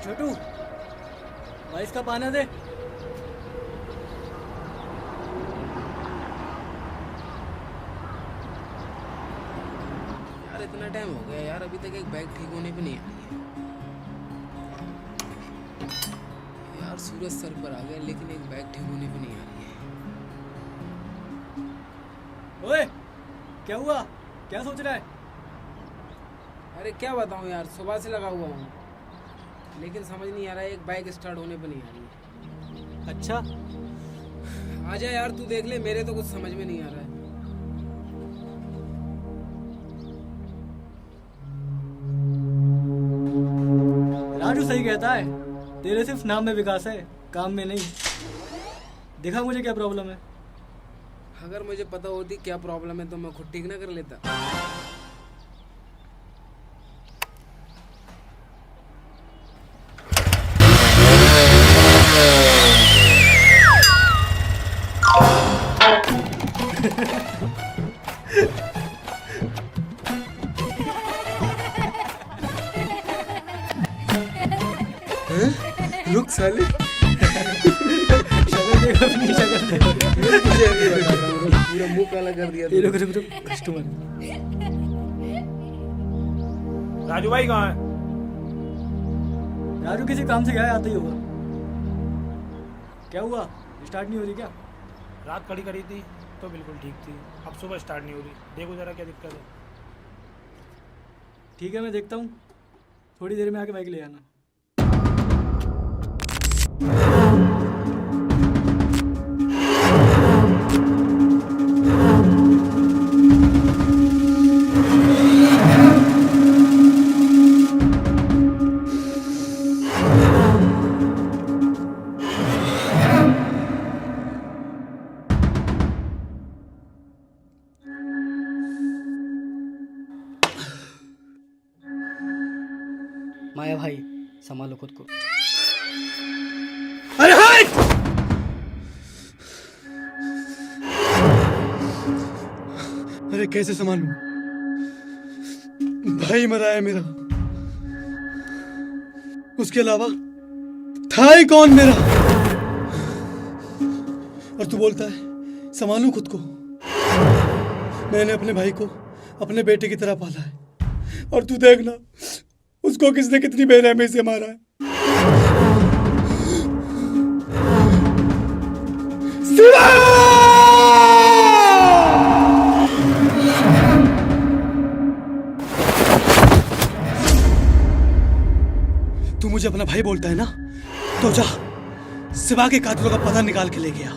छोटू भाई इसका पाना दे। यार इतना टाइम हो गया यार, अभी तक एक बाइक ठीक होने पे नहीं आई है। यार सूरज सर पर आ गया लेकिन एक बाइक ठीक होने पे नहीं आ रही है। ओए क्या हुआ, क्या सोच रहा है? अरे क्या बताऊं यार, सुबह से लगा हुआ हूँ लेकिन समझ नहीं आ रहा है, एक बाइक स्टार्ट होने पे नहीं आ रही है। अच्छा आजा यार तू देख ले, मेरे तो कुछ समझ में नहीं आ रहा है। राजू सही कहता है, तेरे सिर्फ नाम में विकास है, काम में नहीं। देखा मुझे क्या प्रॉब्लम है। अगर मुझे पता होती क्या प्रॉब्लम है तो मैं खुद ठीक ना कर लेता। रुक साले, शक्ल देख अपनी शक्ल देख। पूरा मुंह काला कर दिया। रुक रुक रुक, कस्टमर। राजू भाई कहाँ है? राजू किसी काम से गया है, आता ही होगा। क्या हुआ, स्टार्ट नहीं हो रही क्या? रात खड़ी करी थी तो बिल्कुल ठीक थी, अब सुबह स्टार्ट नहीं हो रही। देखो जरा क्या दिक्कत है। ठीक है मैं देखता हूँ, थोड़ी देर में आके बाइक ले आना। माया भाई संभालो खुद को। अरे हट! अरे कैसे संभालूं? भाई मरा है मेरा, उसके अलावा था ही कौन मेरा? और तू बोलता है संभालूं खुद को। मैंने अपने भाई को अपने बेटे की तरह पाला है, और तू देखना उसको किसने कितनी बेरहमी से मारा है। तू मुझे अपना भाई बोलता है ना, तो जा शिवा के कातिलों का पता निकाल के ले गया।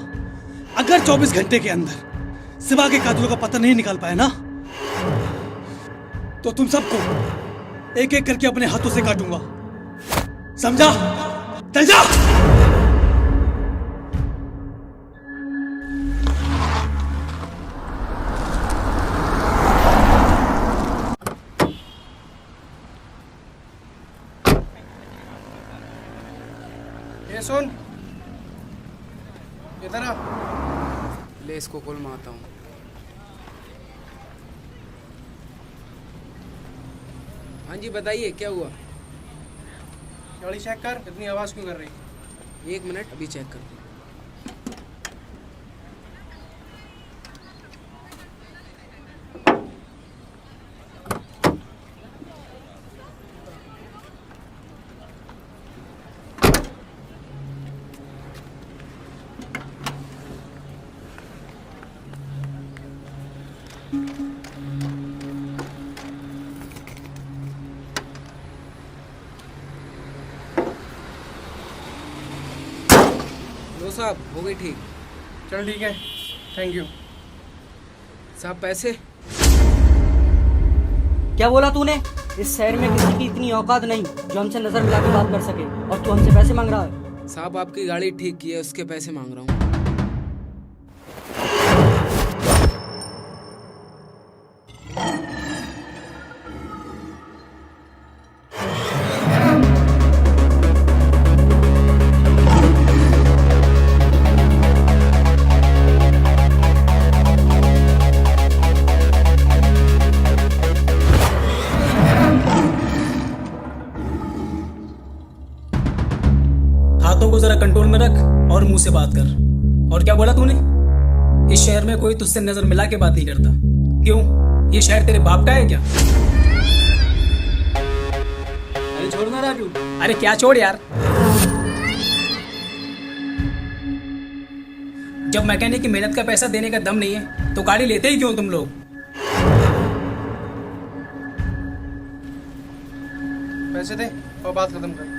अगर 24 घंटे के अंदर शिवा के कातिलों का पता नहीं निकाल पाया ना, तो तुम सबको एक एक करके अपने हाथों से काटूंगा, समझा? चल जा। ये सुन, इधर आ। ले इसको कॉल मारता हूँ। हाँ जी बताइए क्या हुआ? गाड़ी चेक कर, इतनी आवाज़ क्यों कर रही? 1 मिनट अभी चेक कर। लो साहब, हो गई ठीक। चल ठीक है, थैंक यू। साहब पैसे? क्या बोला तूने? इस शहर में किसी की इतनी औकात नहीं जो हमसे नजर मिला के बात कर सके, और तू हमसे पैसे मांग रहा है? साहब आपकी गाड़ी ठीक की है, उसके पैसे मांग रहा हूँ। मुंह से बात कर। और क्या बोला तूने? इस शहर में कोई तुझसे नजर मिला के बात नहीं करता। क्यों? ये शहर तेरे बाप का है क्या? अरे छोड़ना राजू। अरे क्या छोड़ यार। जब मैकेनिक की मेहनत का पैसा देने का दम नहीं है तो गाड़ी लेते ही क्यों तुम लोग? पैसे दे और बात खत्म कर।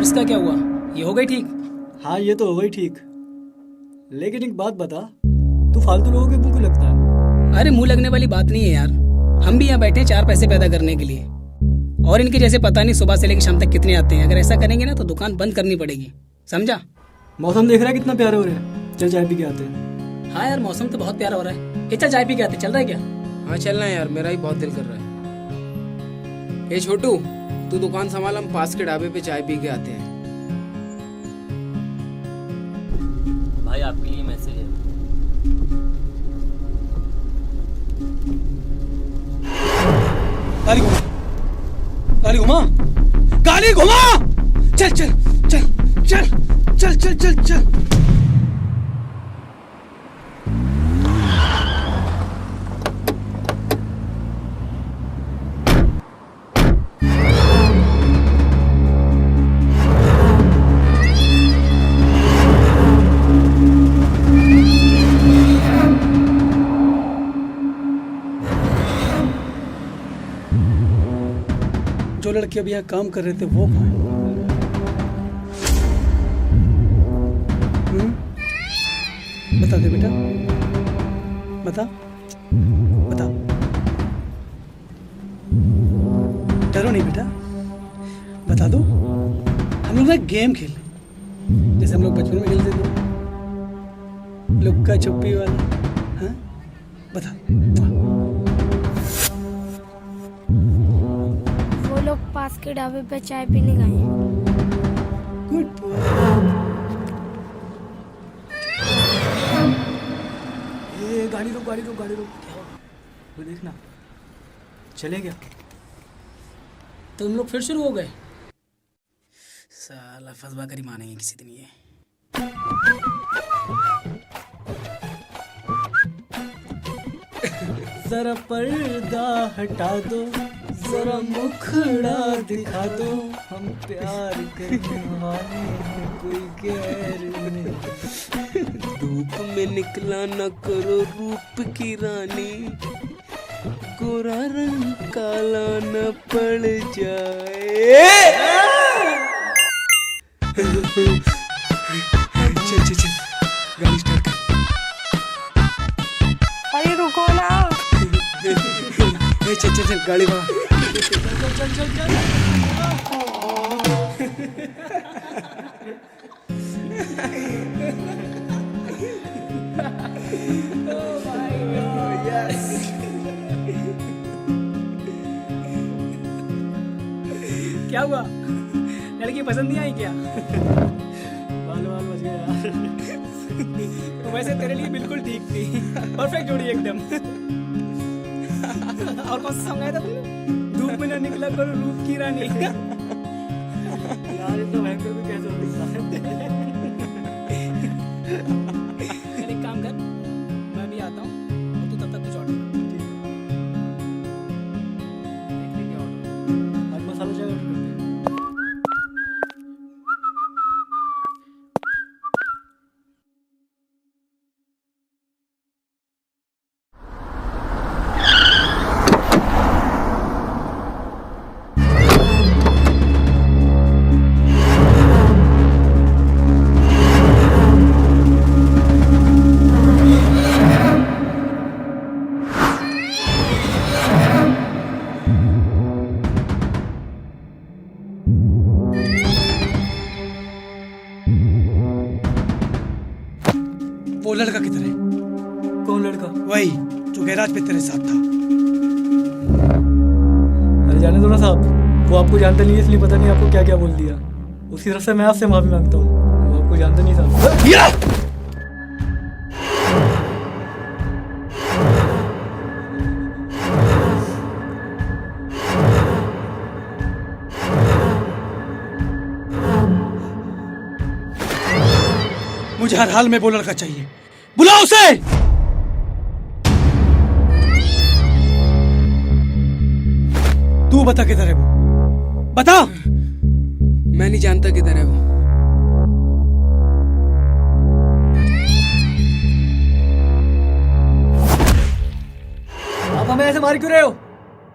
इसका क्या हुआ? ये हो गई ठीक? हाँ ये तो हो गई ठीक, लेकिन एक बात बता, तू फालतू लोगों के मुंह क्यों लगता है? अरे मुंह लगने वाली बात नहीं है यार। हम भी यहाँ बैठे हैं 4 पैसे पैदा करने के लिए, और इनके जैसे पता नहीं सुबह से लेकर शाम तक कितने आते हैं। अगर ऐसा करेंगे ना तो दुकान बंद करनी पड़ेगी, समझा? मौसम देख रहा है कितना प्यारे हो रहे हैं, चल चाय पी के आते हैं। हाँ यार मौसम तो बहुत प्यारा हो रहा है। ये चल चाय पी के आते हैं। चल रहा है क्या? हाँ चलना है यार, मेरा ही बहुत दिल कर रहा है। ए छोटू, तू दुकान संभाल, हम पास के ढाबे पे चाय पी के आते हैं। भाई आपके लिए मैसेज है। गाड़ी घुमा, गाड़ी घुमा, गाड़ी घुमा। चल चल चल चल चल चल चल चल। जो लड़के अभी यहाँ काम कर रहे थे वो कौन? बता दे बेटा, बता बता। डरो नहीं बेटा, बता दो। हम लोग ना गेम खेले जैसे हम लोग बचपन में खेलते थे, लुक्का छुपी वाला। हाँ बता। वो लोग पास के ढाबे पे चाय पीने गए हैं। Good boy. ये गाड़ी रोक गाड़ी रोक गाड़ी रोक। क्या हुआ? वो देखना, चले क्या? तो तुम लोग फिर शुरू हो गए? साला फसबा कर ही मानेंगे किसी दिन ये। जरा पर्दा हटा दो, जरा मुखड़ा दिखा दो, हम प्यार करने वाले हैं, कोई गैर नहीं। धूप में निकला न करो रूप की रानी, गोरा रंग काला न पड़ जाए। चल चल चल, गाड़ी स्टार्ट कर। अरे रुको ना। चल चल चल, गाड़ी भाग। चल चल चल चल। क्या हुआ? लड़की पसंद नहीं आई क्या? बाल बाल बच गया यार। वैसे तेरे लिए बिल्कुल ठीक थी, परफेक्ट जोड़ी एकदम। और कौन सा सॉन्ग आया था तुमने? धूप में न निकला करो रूप की रानी। यार इतना भयंकर भी कैसे हो सकता है? चल एक काम कर, मैं भी आता हूँ और तू तब तक कुछ ऑर्डर कर। देख ले क्या ऑर्डर। आज मसाला चाय ऑर्डर करते हैं। भी तेरे साथ था। अरे जाने दो ना साहब, वो आपको जानते नहीं है इसलिए पता नहीं आपको क्या क्या बोल दिया। उसी तरफ से मैं आपसे माफी मांगता हूँ, वो आपको जानते नहीं साहब। मुझे हर हाल में वो लड़का चाहिए, बुलाओ उसे। तू बता किधर है वो, बता। मैं नहीं जानता किधर है वो। आप हमें ऐसे मार क्यों रहे हो?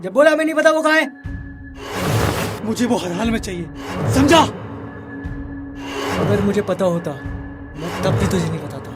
जब बोला हमें नहीं पता वो कहाँ है। मुझे वो हर हाल में चाहिए, समझा? अगर मुझे पता होता मैं तब भी तुझे नहीं बताता।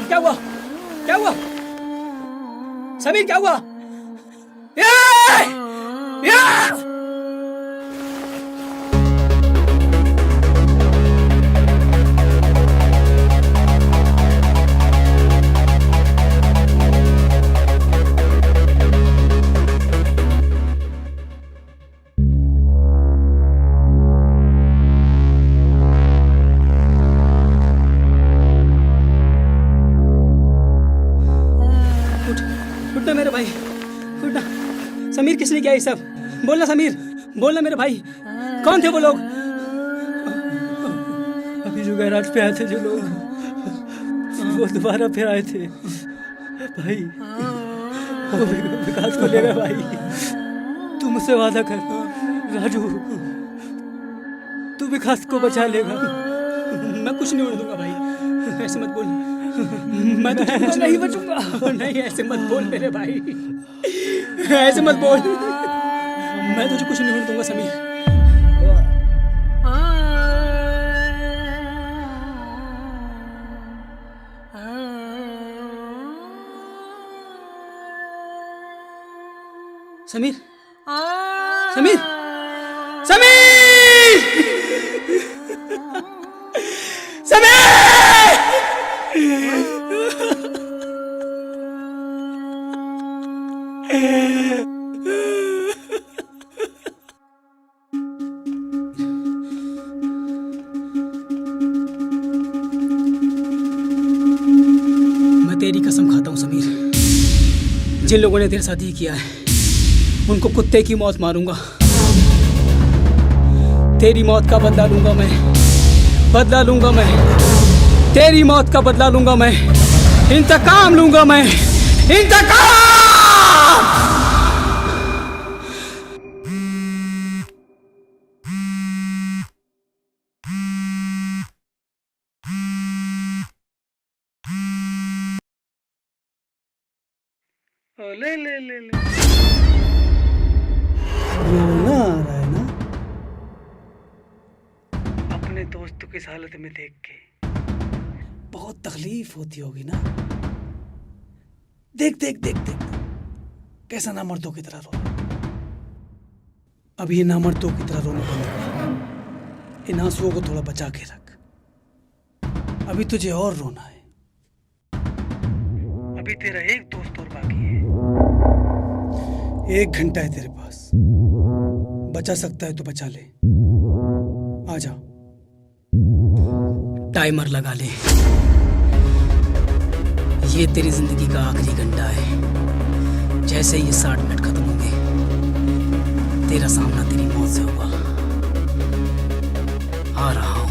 क्या हुआ? क्या हुआ? समीर क्या हुआ? उठना मेरे भाई, उठना। समीर किसने किया ये सब? बोलना समीर, बोलना मेरे भाई, कौन थे वो लोग? अभी जो गैराज पे आए थे जो लोग, वो दोबारा फिर आए थे भाई। वो विकास को ले गए भाई। तू मुझसे वादा कर राजू, तू विकास को बचा लेगा। मैं कुछ नहीं उड़ दूंगा भाई, ऐसे मत बोल। मैं तो नहीं बचूंगा। नहीं ऐसे मत बोल मेरे भाई, ऐसे मत बोल। मैं तुझे कुछ नहीं होने दूंगा समीर। समीर, समीर, समीर, समीर। मैं तेरी कसम खाता हूँ समीर, जिन लोगों ने तेरे साथ ही किया है उनको कुत्ते की मौत मारूंगा। तेरी मौत का बदला लूंगा मैं, बदला लूंगा मैं। तेरी मौत का बदला लूंगा मैं, इंतकाम लूंगा मैं, इंतकाम। ले ले ले ले रोना आ रहा है ना अपने दोस्तों की हालत में देख के? बहुत तकलीफ होती होगी ना। देख देख देख देख कैसा नामर्दों की तरह रो रहा है। अब ये नामर्दों की तरह रोना बंद कर, इन आंसुओं को थोड़ा बचा के रख। अभी तुझे और रोना है। अभी तेरा एक दोस्त और बाकी है। 1 घंटा है तेरे पास, बचा सकता है तो बचा ले। आ जा। टाइमर लगा ले। ये तेरी जिंदगी का आखिरी घंटा है। जैसे ये 60 मिनट खत्म होंगे, तेरा सामना तेरी मौत से होगा। आ रहा हूं।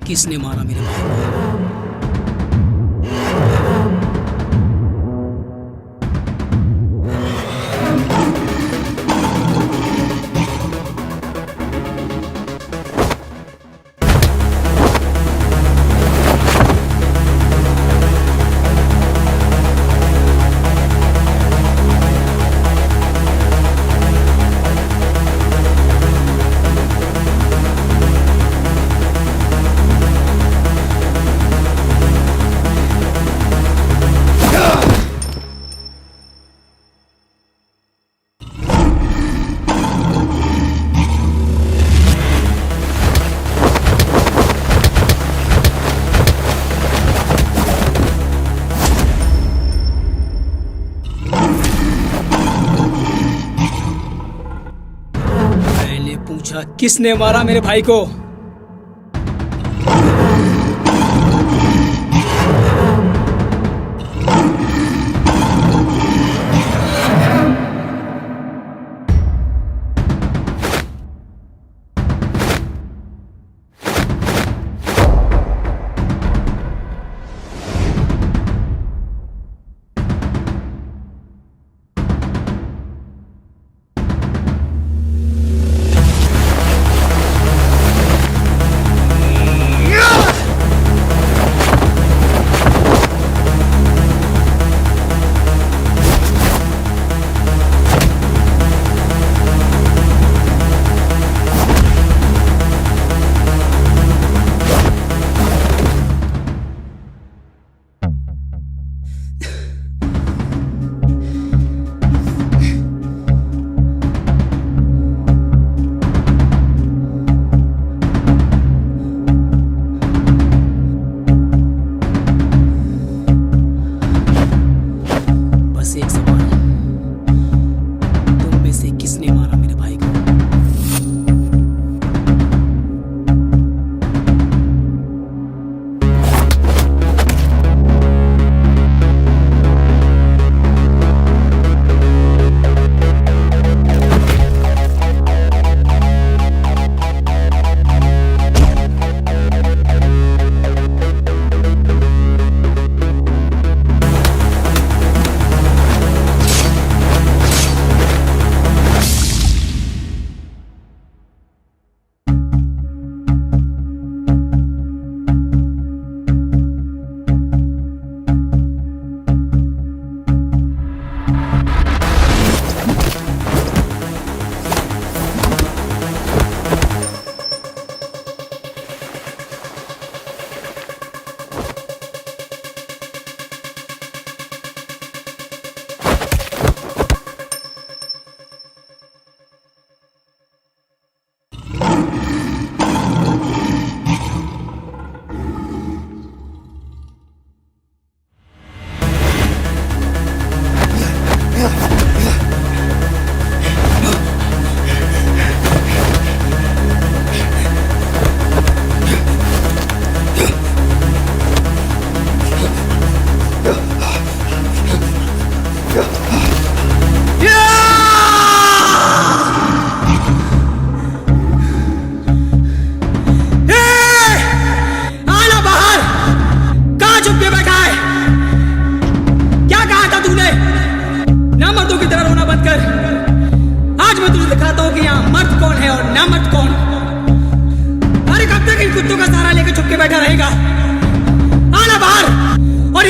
किसने मारा मेरे भाई को? पूछा किसने मारा मेरे भाई को?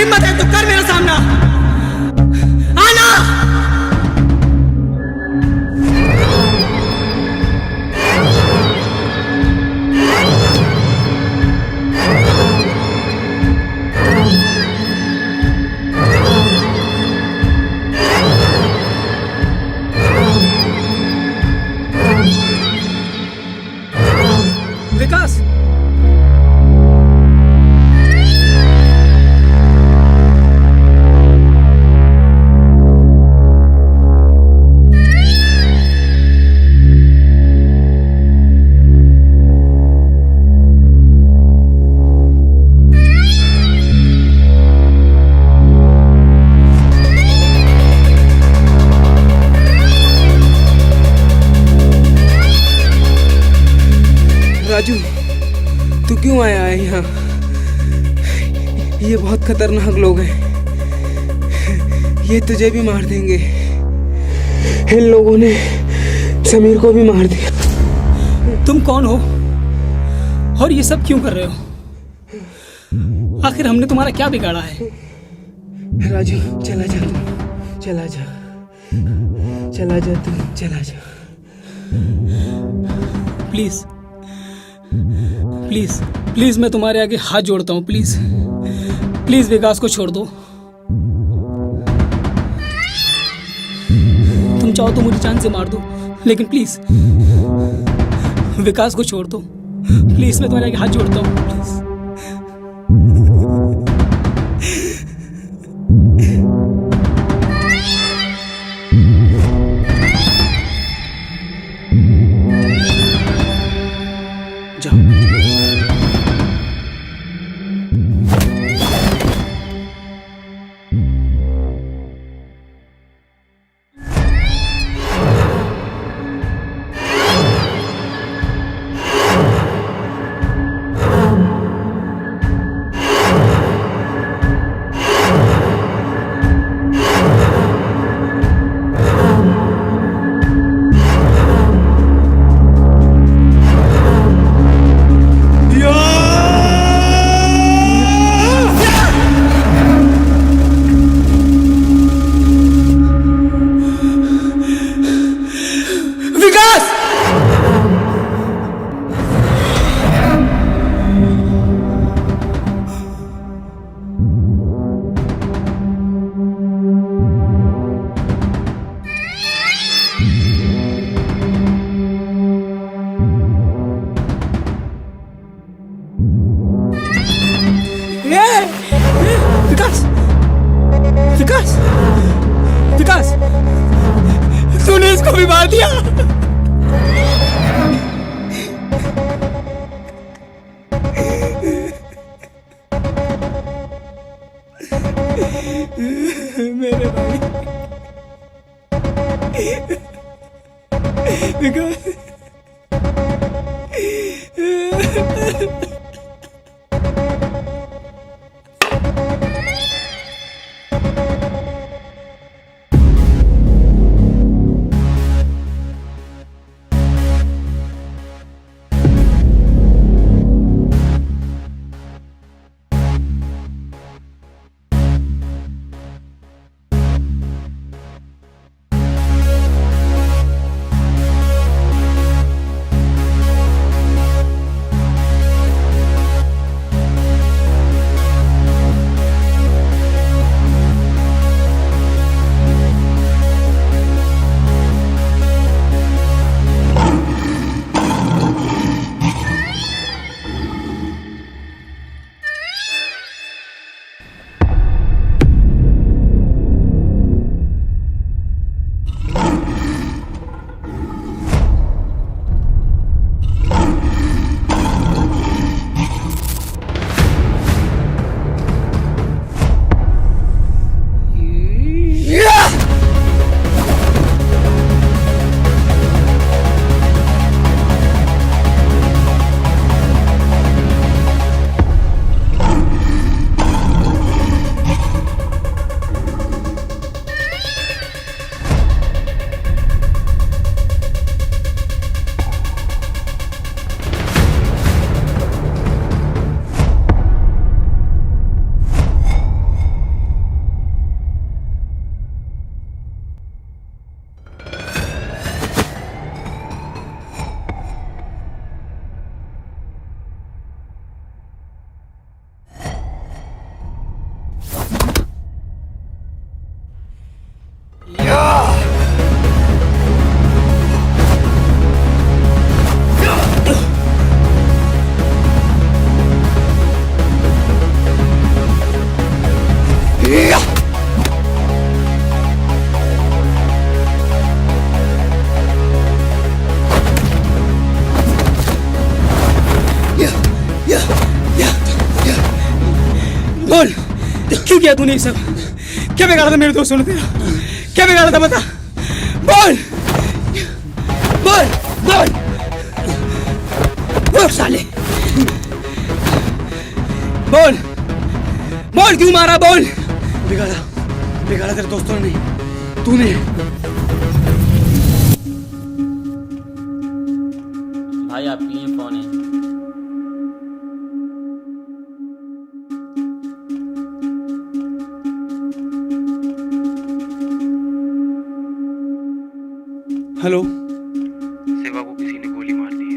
हिम्मत है तो कर मेरा सामना। आना। विकास, राजू, तू क्यों आया है यहाँ? ये बहुत खतरनाक लोग हैं, ये तुझे भी मार देंगे। इन लोगों ने समीर को भी मार दिया। तुम कौन हो और ये सब क्यों कर रहे हो? आखिर हमने तुम्हारा क्या बिगाड़ा है? राजू, चला जा तू, चला जा, चला जा तू, चला जा। प्लीज प्लीज प्लीज, मैं तुम्हारे आगे हाथ जोड़ता हूँ। प्लीज प्लीज विकास को छोड़ दो। तुम चाहो तो मुझे जान से मार दो, लेकिन प्लीज विकास को छोड़ दो। प्लीज, मैं तुम्हारे आगे हाथ जोड़ता हूँ। प्लीज। विकास, विकास, विकास, तूने इसको भी मार दिया। मेरे भाई विकास, बोल, क्यों किया तूने ये सब? क्या बिगाड़ा था मेरे दोस्तों ने तेरा? क्या बिगाड़ा था बता? बोल, बोल, बोल, बोल साले, बोल, बोल क्यों मारा? बोल। बिगाड़ा बिगाड़ा तेरे दोस्तों ने नहीं, तूने। भाई आपके लिए फोन है। हेलो। सेवा को किसी ने गोली मार दी है।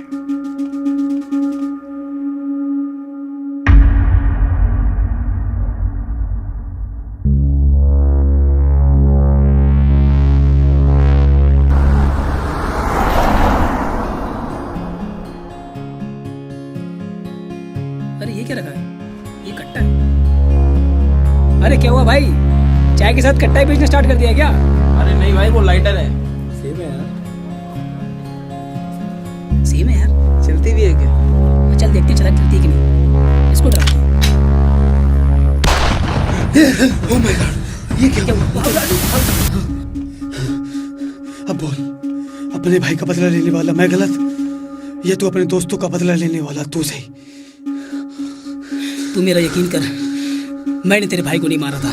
अरे ये क्या रखा है? ये कट्टा है। अरे क्या हुआ भाई? चाय के साथ कट्टा ही बेचना स्टार्ट कर दिया क्या? अरे नहीं भाई, वो लाइटर है। सेम है यार। सेम है यार। चलती भी है क्या? चल देखते हैं चला चलती है कि नहीं। इसको डालते हैं। ओह माय गॉड, ये क्या हुआ? अब बोल, अपने भाई का बदला लेने वाला मैं गलत, या तू अपने दोस्तों का बदला लेने वाला तू सही? तू मेरा यकीन कर, मैंने तेरे भाई को नहीं मारा था।